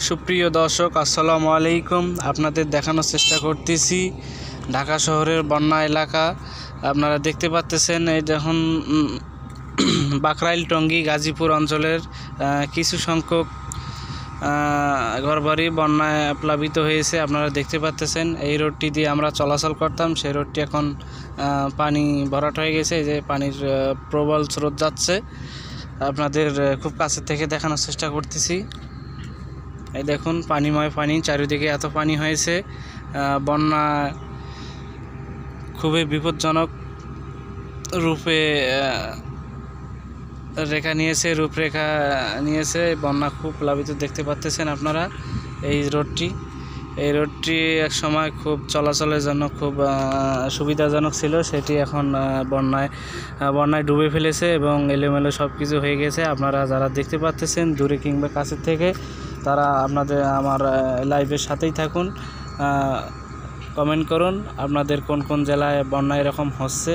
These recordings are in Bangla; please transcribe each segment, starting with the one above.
সুপ্রিয় দর্শক, আসসালামু আলাইকুম। আপনাদের দেখানোর চেষ্টা করতেছি ঢাকা শহরের বন্যা এলাকা। আপনারা দেখতে পাচ্ছেন এই যখন বাকরাইল টঙ্গী গাজীপুর অঞ্চলের কিছু সংখ্যক ঘরবাড়ি বন্যায় প্লাবিত হয়েছে। আপনারা দেখতে পাচ্ছেন এই রোডটি দিয়ে আমরা চলাচল করতাম, সেই রোডটি এখন পানি ভরাট হয়ে গেছে। এই যে পানির প্রবল স্রোত যাচ্ছে, আপনাদের খুব কাছে থেকে দেখানোর চেষ্টা করতেছি। এই দেখুন পানিময় পানি, চারিদিকে এত পানি হয়েছে। বন্যা খুবই বিপজ্জনক রূপে রূপরেখা নিয়েছে। বন্যা খুব প্লাবিত দেখতে পাচ্ছেন আপনারা। এই রোডটি এক সময় খুব চলাচলের জন্য খুব সুবিধাজনক ছিল, সেটি এখন বন্যায় ডুবে ফেলেছে এবং এলোমেলো সব কিছু হয়ে গেছে। আপনারা যারা দেখতে পাচ্ছেন দূরে কিংবা কাছের থেকে, তারা আমার লাইভের সাথেই থাকুন, কমেন্ট করুন আপনাদের কোন কোন জেলায় বন্যা এরকম হচ্ছে।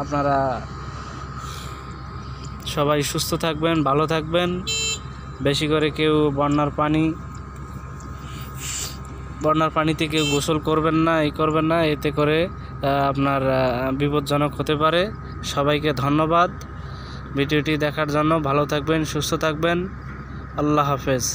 আপনারা সবাই সুস্থ থাকবেন, ভালো থাকবেন। বেশি করে কেউ বন্যার পানিতে কেউ গোসল করবেন না, এতে করে আপনার বিপজ্জনক হতে পারে। সবাইকে ধন্যবাদ ভিডিওটি দেখার জন্য। ভালো থাকবেন, সুস্থ থাকবেন। আল্লাহ হাফেজ।